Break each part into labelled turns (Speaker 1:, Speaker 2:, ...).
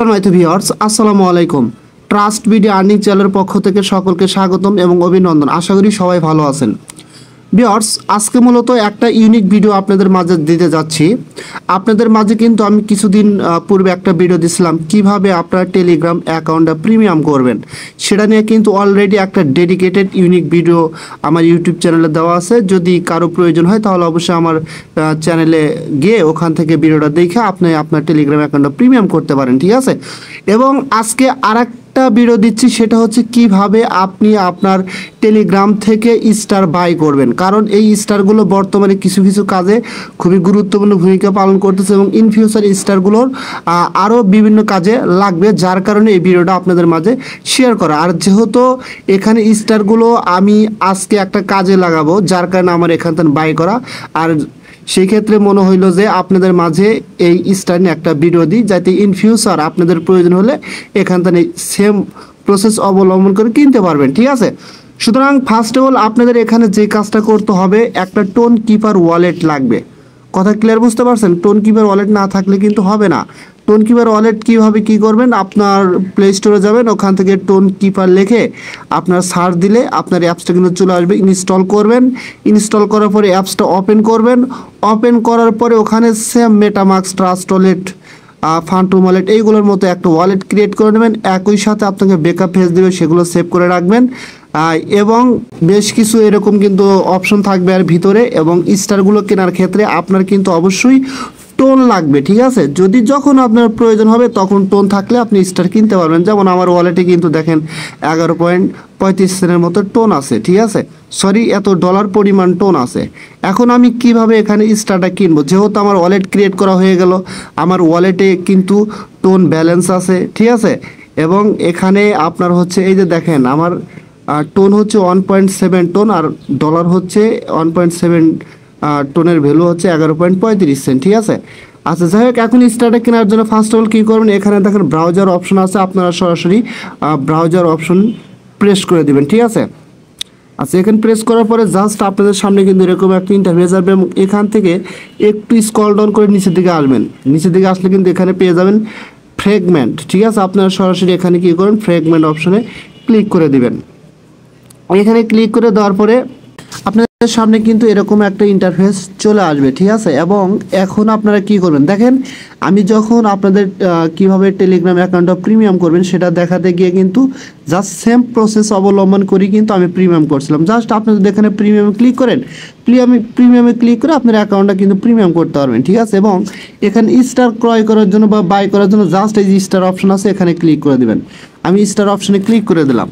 Speaker 1: Viewers আসসালামু আলাইকুম। Trust video earning চ্যানেলের পক্ষ থেকে সকলকে স্বাগতম এবং অভিনন্দন। আশা করি সবাই ভালো আছেন। ভিউয়ার্স, আজকে মূলত একটা ইউনিক ভিডিও আপনাদের মাঝে দিতে যাচ্ছি। আপনাদের মাঝে কিন্তু আমি কিছুদিন পূর্বে একটা ভিডিও দিছিলাম কিভাবে আপনার টেলিগ্রাম অ্যাকাউন্টটা প্রিমিয়াম করবেন, সেটা নিয়ে কিন্তু অলরেডি একটা ডেডিকেটেড ইউনিক ভিডিও আমার ইউটিউব চ্যানেলে দেওয়া আছে। যদি কারো প্রয়োজন হয় তাহলে অবশ্যই আমার চ্যানেলে গিয়ে ওখান থেকে ভিডিওটা দেখে আপনি আপনার টেলিগ্রাম অ্যাকাউন্টটা প্রিমিয়াম করতে পারেন, ঠিক আছে। এবং আজকে আরেকটা ভিডিও দিচ্ছি, সেটা হচ্ছে কিভাবে আপনি আপনার টেলিগ্রাম থেকে স্টার বাই করবেন। কারণ এই স্টারগুলো বর্তমানে কিছু কিছু কাজে খুবই গুরুত্বপূর্ণ ভূমিকা পালন করতেছে এবং ইন ফিউচার স্টারগুলোর আরও বিভিন্ন কাজে লাগবে, যার কারণে এই ভিডিওটা আপনাদের মাঝে শেয়ার করা। আর যেহেতু এখানে স্টারগুলো আমি আজকে একটা কাজে লাগাবো, যার কারণে আমার এখান থেকে বাই করা। আর সেই ক্ষেত্রে মনে হইলো যে আপনাদের মাঝে এই স্টার নিয়ে একটা ভিডিও দিই, যাতে ইন ফিউচার আপনাদের প্রয়োজন হলে এখান থেকে সেম প্রসেস অবলম্বন করে কিনতে পারবেন, ঠিক আছে। সুতরাং ফার্স্ট অফ অল আপনাদের এখানে যে কাজটা করতে হবে, একটা টোন কিপার ওয়ালেট লাগবে। কথা ক্লিয়ার বুঝতে পারছেন? টোন কিপার ওয়ালেট না থাকলে কিন্তু হবে না। টোন কিপার ওয়ালেট কীভাবে কী করবেন, আপনার প্লে স্টোরে যাবেন, ওখান থেকে টোন কিপার লিখে আপনার সার্চ দিলে আপনার অ্যাপসটা কিন্তু চলে আসবে। ইনস্টল করবেন, ইনস্টল করার পরে অ্যাপসটা ওপেন করবেন। ওপেন করার পরে ওখানে same MetaMask, trust wallet, Phantom wallet এইগুলোর মতো একটা ওয়ালেট ক্রিয়েট করে নেবেন। একই সাথে আপনাকে ব্যাকআপ ফেজ দেবে, সেগুলো সেভ করে রাখবেন। এবং বেশ কিছু এরকম কিন্তু অপশন থাকবে আর ভিতরে। এবং স্টারগুলো কেনার ক্ষেত্রে আপনার কিন্তু অবশ্যই টোন লাগবে, ঠিক আছে। যদি যখন আপনার প্রয়োজন হবে তখন টোন থাকলে আপনি স্টার কিনতে পারবেন। যেমন আমার ওয়ালেটে কিন্তু দেখেন 11.35 সেন্টের মতো টোন আছে, ঠিক আছে। সরি, এত ডলার পরিমাণ টোন আছে। এখন আমি কিভাবে এখানে স্টারটা কিনবো? যেহেতু আমার ওয়ালেট ক্রিয়েট করা হয়ে গেল, আমার ওয়ালেটে কিন্তু টোন ব্যালেন্স আছে, ঠিক আছে। এবং এখানে আপনার হচ্ছে এই যে দেখেন আমার টোন হচ্ছে 1.7 টোন, আর ডলার হচ্ছে 1.7 টোনের ভ্যালু হচ্ছে 11.35 সেন্ট, ঠিক আছে। আচ্ছা, যাই হোক, এখন স্টারটা কেনার জন্য ফার্স্ট অফ অল কী করবেন, এখানে দেখেন ব্রাউজার অপশন আছে, আপনারা সরাসরি ব্রাউজার অপশন প্রেস করে দিবেন, ঠিক আছে। আচ্ছা, এখানে প্রেস করার পরে জাস্ট আপনাদের সামনে কিন্তু এরকম একটা ইন্টারফেস আসবে এবং এখান থেকে একটু স্ক্রল ডাউন করে নিচের দিকে আসবেন। নিচের দিকে আসলে কিন্তু এখানে পেয়ে যাবেন ফ্র্যাগমেন্ট, ঠিক আছে। আপনারা সরাসরি এখানে কী করেন, ফ্র্যাগমেন্ট অপশনে ক্লিক করে দিবেন। এখানে ক্লিক করে দেওয়ার পরে আপনাদের সামনে কিন্তু এরকম একটা ইন্টারফেস চলে আসবে, ঠিক আছে। এবং এখন আপনারা কি করবেন দেখেন, আমি যখন আপনাদের কিভাবে টেলিগ্রাম অ্যাকাউন্টটা প্রিমিয়াম করবেন সেটা দেখাতে গিয়ে কিন্তু জাস্ট সেম প্রসেস অবলম্বন করি কিন্তু আমি প্রিমিয়াম করছিলাম। জাস্ট আপনাদের এখানে প্রিমিয়ামে ক্লিক করেন, প্রিমিয়ামে ক্লিক করে আপনার অ্যাকাউন্টটা কিন্তু প্রিমিয়াম করতে পারবেন, ঠিক আছে। এবং এখানে স্টার ক্রয় করার জন্য বা বাই করার জন্য জাস্ট এই যে স্টার অপশন আছে, এখানে ক্লিক করে দেবেন। আমি স্টার অপশনে ক্লিক করে দিলাম।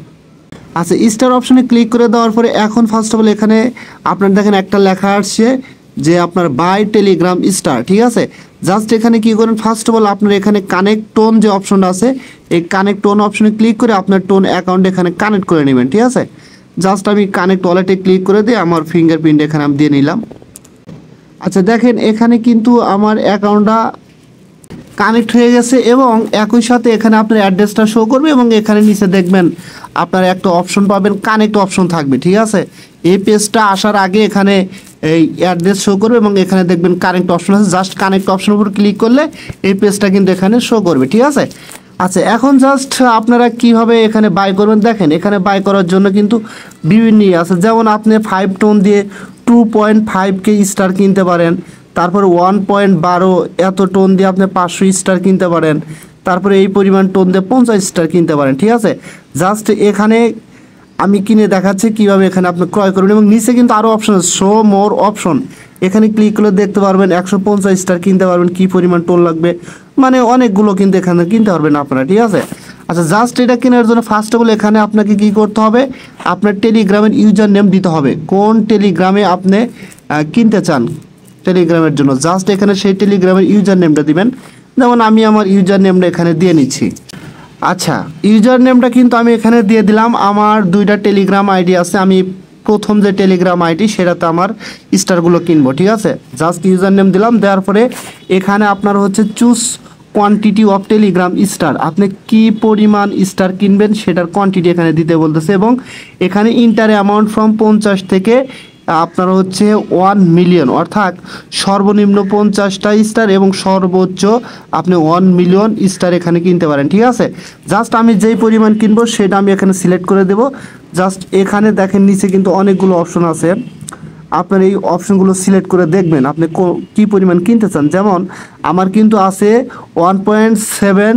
Speaker 1: আচ্ছা, স্টার অপশনে ক্লিক করে দেওয়ার পরে এখন ফার্স্ট অফ অল এখানে আপনার দেখেন একটা লেখা আসছে যে আপনার বাই টেলিগ্রাম স্টার, ঠিক আছে। জাস্ট এখানে কি করেন, ফার্স্ট অফ অল আপনার এখানে কানেক্ট টোন যে অপশনটা আছে, এই কানেক্ট টোন অপশনে ক্লিক করে আপনার টোন অ্যাকাউন্ট এখানে কানেক্ট করে নেবেন, ঠিক আছে। জাস্ট আমি কানেক্ট ওয়ালেটে ক্লিক করে দিয়ে আমার ফিঙ্গারপ্রিন্ট এখানে আমি দিয়ে নিলাম। আচ্ছা, দেখেন এখানে কিন্তু আমার অ্যাকাউন্টটা কানেক্ট হয়ে গেছে এবং একই সাথে এখানে আপনার অ্যাড্রেসটা শো করবে এবং এখানে নিচে দেখবেন আপনার একটা অপশন পাবেন, কানেক্ট অপশন থাকবে, ঠিক আছে। এই পেজটা আসার আগে এখানে এই অ্যাড্রেস শো করবে এবং এখানে দেখবেন কানেক্ট অপশন আছে। জাস্ট কানেক্ট অপশনের উপর ক্লিক করলে এই পেজটা কিন্তু এখানে শো করবে, ঠিক আছে। আচ্ছা, এখন জাস্ট আপনারা কিভাবে এখানে বাই করবেন দেখেন, এখানে বাই করার জন্য কিন্তু বিভিন্ন আছে। যেমন আপনি 5 টোন দিয়ে 2.5K স্টার কিনতে পারেন। তারপর 1.12 এত টোন দিয়ে আপনি 500 স্টার কিনতে পারেন। তারপরে এই পরিমাণ টোন দিয়ে 50 স্টার কিনতে পারেন, ঠিক আছে। জাস্ট এখানে আমি কিনে দেখাচ্ছি কীভাবে এখানে আপনি ক্রয় করবেন। এবং নিচে কিন্তু আরও অপশন আছে, শো মোর অপশন, এখানে ক্লিক করলে দেখতে পারবেন 150 স্টার কিনতে পারবেন, কী পরিমাণ টোন লাগবে, মানে অনেকগুলো কিন্তু এখানে কিনতে পারবেন আপনারা, ঠিক আছে। আচ্ছা, জাস্ট এটা কেনার জন্য ফার্স্ট অফ অল এখানে আপনাকে কী করতে হবে, আপনার টেলিগ্রামের ইউজার নেম দিতে হবে। কোন টেলিগ্রামে আপনি কিনতে চান টেলিগ্রামের জন্য, জাস্ট এখানে সেই টেলিগ্রামের ইউজার নেমটা দিবেন। যেমন আমি আমার ইউজার নেমটা এখানে দিয়ে নিচ্ছি। আচ্ছা, ইউজার নেমটা কিন্তু আমি এখানে দিয়ে দিলাম। আমার 2টা টেলিগ্রাম আইডি আছে, আমি প্রথম যে টেলিগ্রাম আইডি সেটাতে আমার স্টারগুলো কিনবো, ঠিক আছে। জাস্ট ইউজার নেম দিলাম, দেওয়ার পরে এখানে আপনার হচ্ছে choose quantity of Telegram star, আপনি কি পরিমাণ স্টার কিনবেন সেটার কোয়ান্টিটি এখানে দিতে বলতেছে। এবং এখানে ইন্টার অ্যামাউন্ট ফ্রম 50 থেকে আপনার হচ্ছে 1 মিলিয়ন, অর্থাৎ সর্বনিম্ন 50টা স্টার এবং সর্বোচ্চ আপনি 1 মিলিয়ন স্টার এখানে কিনতে পারেন। ঠিক আছে, জাস্ট আমি যেই পরিমাণ কিনবো সেটা আমি এখানে সিলেক্ট করে দেব। জাস্ট এখানে দেখেন নিচে কিন্তু অনেকগুলো অপশন আছে, আপনার এই অপশনগুলো সিলেক্ট করে দেখবেন আপনি কী পরিমাণ কিনতে চান। যেমন আমার কিন্তু আছে 1.7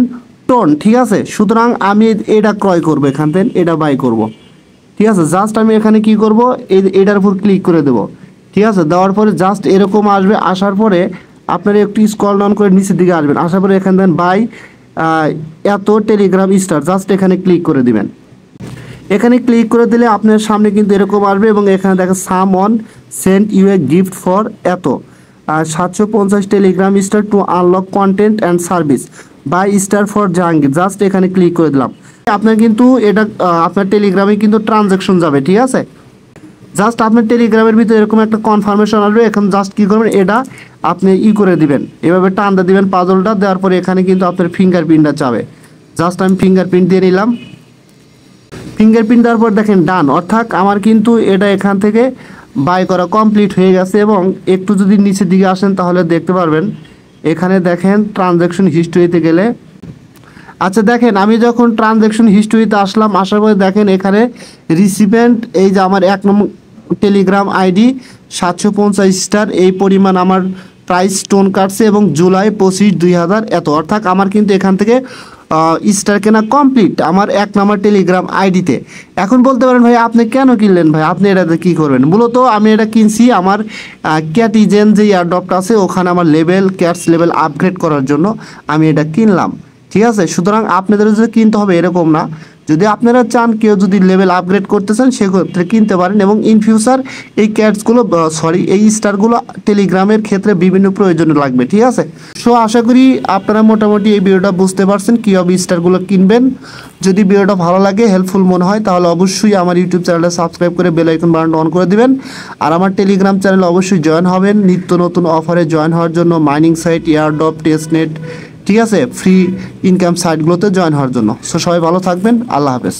Speaker 1: টন। ঠিক আছে, সুতরাং আমি এটা ক্রয় করব, এখান থেকে এটা বাই করব। ঠিক আছে, জাস্ট আমি এখানে কি করব, এটার উপর ক্লিক করে দেব। ঠিক আছে, দেওয়ার পরে জাস্ট এরকম আসবে, আসার পরে আপনারা একটু স্ক্রল ডাউন করে নিচের দিকে আসবেন, আসার পরে এখান থেকে বাই এত টেলিগ্রাম স্টার, জাস্ট এখানে ক্লিক করে দিবেন। এখানে ক্লিক করে দিলে আপনার সামনে কিন্তু এরকম আসবে এবং এখানে দেখেন someone sent you a gift for এত 750 Telegram star to unlock content and service by star for Jahangir, just এখানে ক্লিক করে দিলাম। আপনার কিন্তু এটা আপনার টেলিগ্রামে কিন্তু ট্রানজ্যাকশন যাবে। ঠিক আছে, জাস্ট আপনার টেলিগ্রামের ভিতরে এরকম একটা কনফার্মেশন আসবে, এখন জাস্ট কী করবেন, এটা আপনি করে দিবেন, এভাবে টানতে দিবেন পাজলটা, দেওয়ার পরে এখানে কিন্তু আপনার ফিঙ্গারপ্রিন্টটা চাবে। জাস্ট আমি ফিঙ্গারপ্রিন্ট দিয়ে নিলাম। ফিঙ্গারপ্রিন্ট দেওয়ার পর দেখেন ডান, অর্থাৎ আমার কিন্তু এটা এখান থেকে বাই করা কমপ্লিট হয়ে গেছে। এবং একটু যদি নিচের দিকে আসেন তাহলে দেখতে পারবেন এখানে দেখেন ট্রানজ্যাকশন হিস্ট্রিতে গেলে, আচ্ছা দেখেন আমি যখন ট্রানজ্যাকশন হিস্ট্রিতে আসলাম, আসার পরে দেখেন এখানে রিসিপেন্ট এই যে আমার 1 নম্বর টেলিগ্রাম আইডি 750 স্টার, এই পরিমাণ আমার প্রাইস টোন কাটছে এবং জুলাই 25, 2000 এত, অর্থাৎ আমার কিন্তু এখান থেকে স্টার কেনা কমপ্লিট আমার 1 নম্বর টেলিগ্রাম আইডিতে। এখন বলতে পারেন ভাই আপনি কেন কিনলেন, ভাই আপনি এটাতে কী করবেন? মূলত আমি এটা কিনছি আমার ক্যাটিজেন যে এয়ারড্রপটা আছে ওখানে আমার ক্যাটস লেভেল আপগ্রেড করার জন্য আমি এটা কিনলাম। ঠিক আছে, সুতরাং আপনাদের যদি কিনতে হবে এরকম না, যদি আপনারা চান কেউ যদি লেভেল আপগ্রেড করতে চান সেক্ষেত্রে কিনতে পারেন। এবং ইন ফিউচার এই ক্যাটসগুলো এই স্টারগুলো টেলিগ্রামের ক্ষেত্রে বিভিন্ন প্রয়োজনে লাগবে। ঠিক আছে, সো আশা করি আপনারা মোটামুটি এই ভিডিওটা বুঝতে পারছেন কীভাবে স্টারগুলো কিনবেন। যদি ভিডিওটা ভালো লাগে, হেল্পফুল মনে হয়, তাহলে অবশ্যই আমার ইউটিউব চ্যানেলটা সাবস্ক্রাইব করে বেল আইকন বাটনটা অন করে দিবেন। আর আমার টেলিগ্রাম চ্যানেলে অবশ্যই জয়েন হবেন নিত্য নতুন অফারে জয়েন হওয়ার জন্য, মাইনিং সাইট, এয়ারড্রপ, টেস্টনেট, ঠিক আছে, ফ্রি ইনকাম সাইটগুলোতে জয়েন হওয়ার জন্য। সো সবাই ভালো থাকবেন, আল্লাহ হাফেজ।